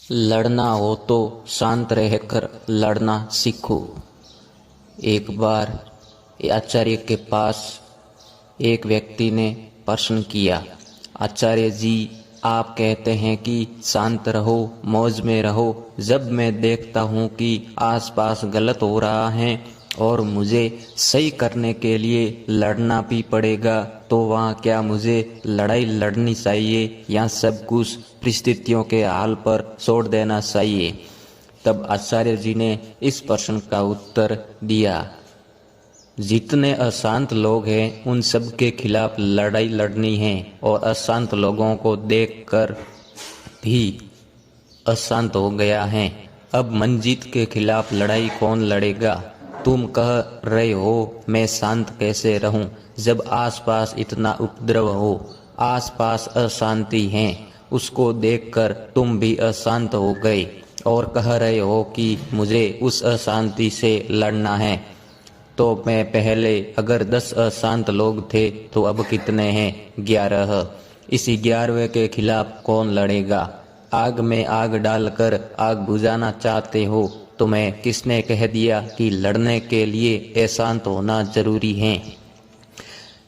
लड़ना हो तो शांत रहकर लड़ना सीखो। एक बार आचार्य के पास एक व्यक्ति ने प्रश्न किया, आचार्य जी, आप कहते हैं कि शांत रहो, मौज में रहो। जब मैं देखता हूँ कि आसपास गलत हो रहा है और मुझे सही करने के लिए लड़ना भी पड़ेगा, तो वहाँ क्या मुझे लड़ाई लड़नी चाहिए या सब कुछ परिस्थितियों के हाल पर छोड़ देना चाहिए? तब आचार्य जी ने इस प्रश्न का उत्तर दिया, जितने अशांत लोग हैं उन सब के खिलाफ लड़ाई लड़नी है और अशांत लोगों को देखकर भी अशांत हो गया है। अब मंजीत के खिलाफ लड़ाई कौन लड़ेगा? तुम कह रहे हो मैं शांत कैसे रहूं जब आसपास इतना उपद्रव हो, आसपास अशांति है, उसको देखकर तुम भी अशांत हो गए और कह रहे हो कि मुझे उस अशांति से लड़ना है। तो मैं पहले अगर 10 अशांत लोग थे तो अब कितने हैं? 11। इस 11वें के खिलाफ कौन लड़ेगा? आग में आग डालकर आग बुझाना चाहते हो? तुम्हें किसने कह दिया कि लड़ने के लिए अशांत होना जरूरी है?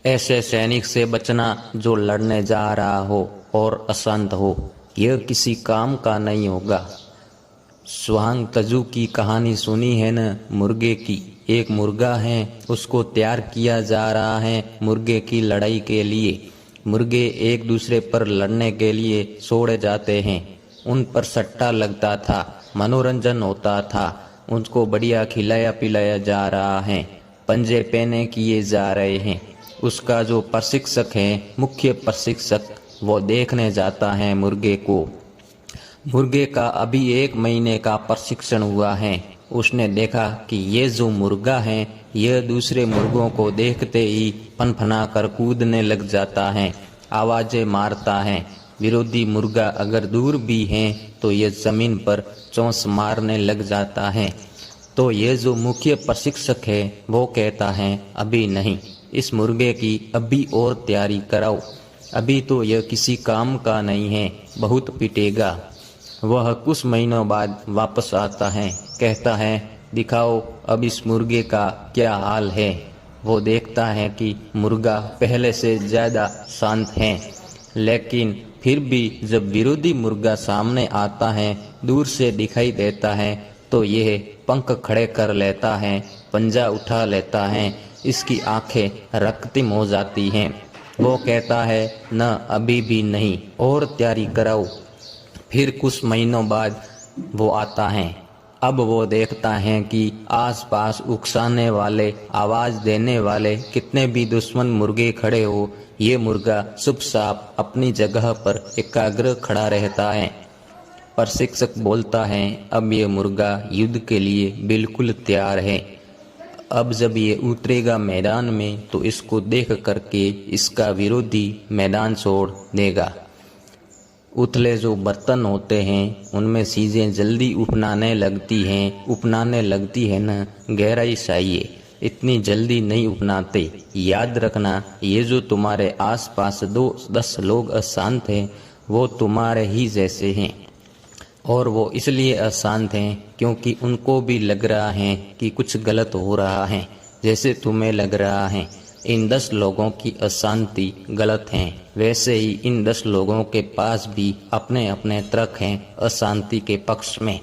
ऐसे सैनिक से बचना जो लड़ने जा रहा हो और अशांत हो, यह किसी काम का नहीं होगा। स्वांग तजू की कहानी सुनी है न, मुर्गे की। एक मुर्गा है, उसको तैयार किया जा रहा है मुर्गे की लड़ाई के लिए। मुर्गे एक दूसरे पर लड़ने के लिए छोड़े जाते हैं, उन पर सट्टा लगता था, मनोरंजन होता था, उनको बढ़िया खिलाया पिलाया जा रहा है, पंजे पहने किए जा रहे हैं। उसका जो प्रशिक्षक है, मुख्य प्रशिक्षक, वो देखने जाता है मुर्गे को। मुर्गे का अभी 1 महीने का प्रशिक्षण हुआ है। उसने देखा कि ये जो मुर्गा है, यह दूसरे मुर्गों को देखते ही फनफना कर कूदने लग जाता है, आवाजें मारता है। विरोधी मुर्गा अगर दूर भी है तो ये जमीन पर चोंच मारने लग जाता है। तो ये जो मुख्य प्रशिक्षक है वो कहता है, अभी नहीं, इस मुर्गे की अभी और तैयारी कराओ, अभी तो यह किसी काम का नहीं है, बहुत पिटेगा। वह कुछ महीनों बाद वापस आता है, कहता है, दिखाओ अब इस मुर्गे का क्या हाल है। वो देखता है कि मुर्गा पहले से ज़्यादा शांत है, लेकिन फिर भी जब विरोधी मुर्गा सामने आता है, दूर से दिखाई देता है, तो यह पंख खड़े कर लेता है, पंजा उठा लेता है, इसकी आंखें रक्तिम हो जाती हैं। वो कहता है, न अभी भी नहीं, और तैयारी कराओ। फिर कुछ महीनों बाद वो आता है। अब वो देखता है कि आसपास उकसाने वाले, आवाज देने वाले कितने भी दुश्मन मुर्गे खड़े हो, ये मुर्गा चुपचाप अपनी जगह पर एकाग्र खड़ा रहता है। प्रशिक्षक बोलता है, अब ये मुर्गा युद्ध के लिए बिल्कुल तैयार है। अब जब ये उतरेगा मैदान में तो इसको देख करके इसका विरोधी मैदान छोड़ देगा। उथले जो बर्तन होते हैं उनमें चीज़ें जल्दी उपनाने लगती है न, गहराई चाहिए, इतनी जल्दी नहीं उपनाते। याद रखना, ये जो तुम्हारे आसपास 2-10 लोग अशांत हैं वो तुम्हारे ही जैसे हैं, और वो इसलिए अशांत हैं क्योंकि उनको भी लग रहा है कि कुछ गलत हो रहा है, जैसे तुम्हें लग रहा है। इन 10 लोगों की अशांति गलत है, वैसे ही इन 10 लोगों के पास भी अपने अपने तर्क हैं अशांति के पक्ष में।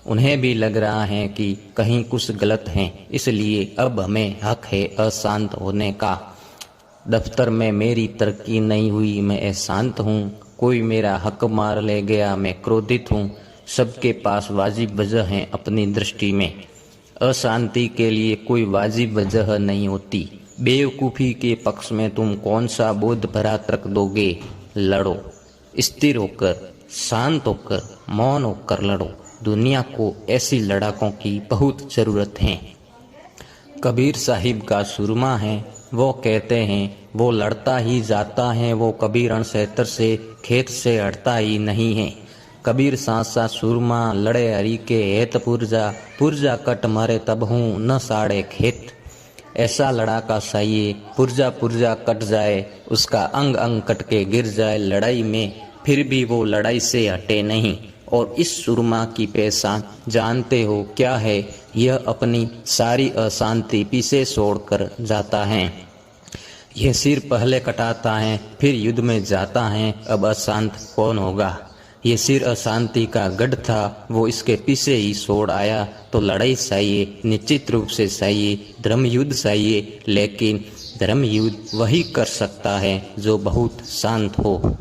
उन्हें भी लग रहा है कि कहीं कुछ गलत है, इसलिए अब हमें हक है अशांत होने का। दफ्तर में मेरी तरक्की नहीं हुई, मैं अशांत हूँ, कोई मेरा हक मार ले गया, मैं क्रोधित हूँ। सबके पास वाजिब वजह है अपनी दृष्टि में। अशांति के लिए कोई वाजिब वजह नहीं होती। बेवकूफ़ी के पक्ष में तुम कौन सा बोध भरा तर्क दोगे? लड़ो, स्थिर होकर, शांत होकर, मौन होकर लड़ो। दुनिया को ऐसी लड़ाकों की बहुत ज़रूरत है। कबीर साहिब का सुरमा है, वो कहते हैं, वो लड़ता ही जाता है, वो कभी रणक्षेत्र से खेत से हटता ही नहीं है। कबीर सासा सुरमा लड़े हरि के हेत पुरजा, पुरजा कट मारे तब हूँ न साड़े खेत। ऐसा लड़ाका चाहिए, पुरजा पुरजा कट जाए, उसका अंग अंग कट के गिर जाए लड़ाई में, फिर भी वो लड़ाई से हटे नहीं। और इस सुरमा की पहचान जानते हो क्या है? यह अपनी सारी अशांति पीछे छोड़कर जाता है। यह सिर पहले कटाता है, फिर युद्ध में जाता है। अब अशांत कौन होगा? ये सिर अशांति का गढ़ था, वो इसके पीछे ही छोड़ आया। तो लड़ाई चाहिए, निश्चित रूप से चाहिए, धर्म युद्ध चाहिए, लेकिन धर्म युद्ध वही कर सकता है जो बहुत शांत हो।